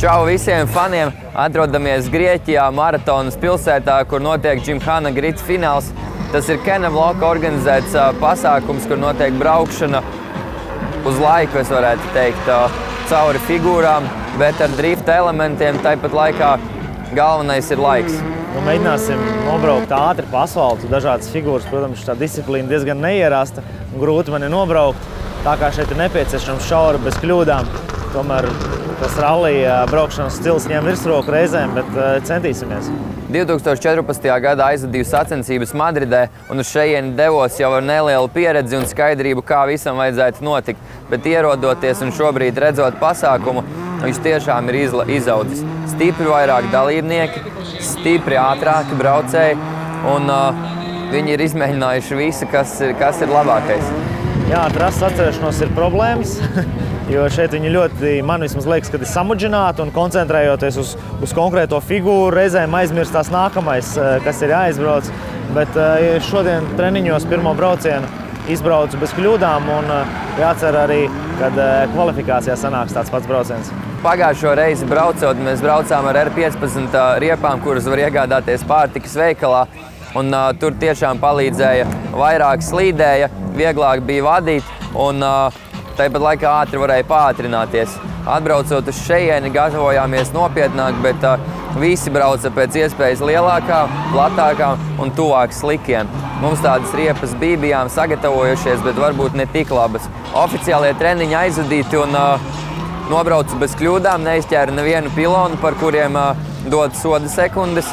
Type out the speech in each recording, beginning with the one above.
Čau visiem faniem! Atrodamies Grieķijā, Maratonas pilsētā, kur notiek Džimhana Grits fināls. Tas ir Kenevloka organizēts pasākums, kur notiek braukšana uz laiku, es varētu teikt, cauri figūrām, bet ar drifta elementiem, tāpat laikā galvenais ir laiks. Mēģināsim nobraukt ātri pa asfaltu, dažādas figūras. Protams, tā disciplīna diezgan neierasta, grūti man ir nobraukt. Tā kā šeit ir nepieciešams šaura bez kļūdām. Tomēr tas rallija braukšanas stils ņem virsroku reizēm, bet centīsimies. 2014. gadā aizvadīju sacensības Madridē un uz šejieni devos jau ar nelielu pieredzi un skaidrību, kā visam vajadzētu notikt. Bet ierodoties un šobrīd redzot pasākumu, viņš tiešām ir izaudzis. Stipri vairāk dalībnieki, stipri ātrāki braucēji un viņi ir izmēģinājuši visu, kas ir labākais. Jā, ar trases atcerēšanos ir problēmas, jo šeit viņi ļoti, man vismaz liekas, kad ir samudžināti un koncentrējoties uz konkrēto figūru, reizēm aizmirstās nākamais, kas ir jāizbrauc. Bet šodien treniņos pirmo braucienu izbraucu bez kļūdām un jācer arī, kad kvalifikācijā sanāks tāds pats brauciens. Pagājušo reizi braucot, mēs braucām ar R15 riepām, kuras var iegādāties pārtikas veikalā. Un tur tiešām palīdzēja vairāk slīdēja, vieglāk bija vadīt un tāpat laikā ātri varēja pātrināties. Atbraucot uz šejieni, gatavojāmies nopietnāk, bet visi brauca pēc iespējas lielākām, platākām un tuvāk slikiem. Mums tādas riepas bijām sagatavojušies, bet varbūt ne tik labas. Oficiālie treniņi aizvadīti un nobraucu bez kļūdām, neizķēru nevienu pilonu, par kuriem dod soda sekundes.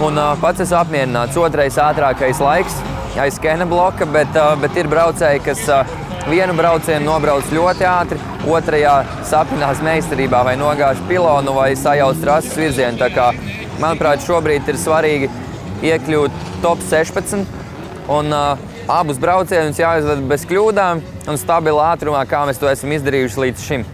Un pats esmu apmierināts. Otrais ātrākais laiks aiz Kenevloka, bet ir braucēji, kas vienu braucienu nobrauc ļoti ātri, otrajā sapinās meistarībā vai nogāž pilonu vai sajauc trases virzienu. Tā kā, manuprāt, šobrīd ir svarīgi iekļūt top 16 un abus braucienus jāizved bez kļūdām un stabilā ātrumā, kā mēs to esam izdarījuši līdz šim.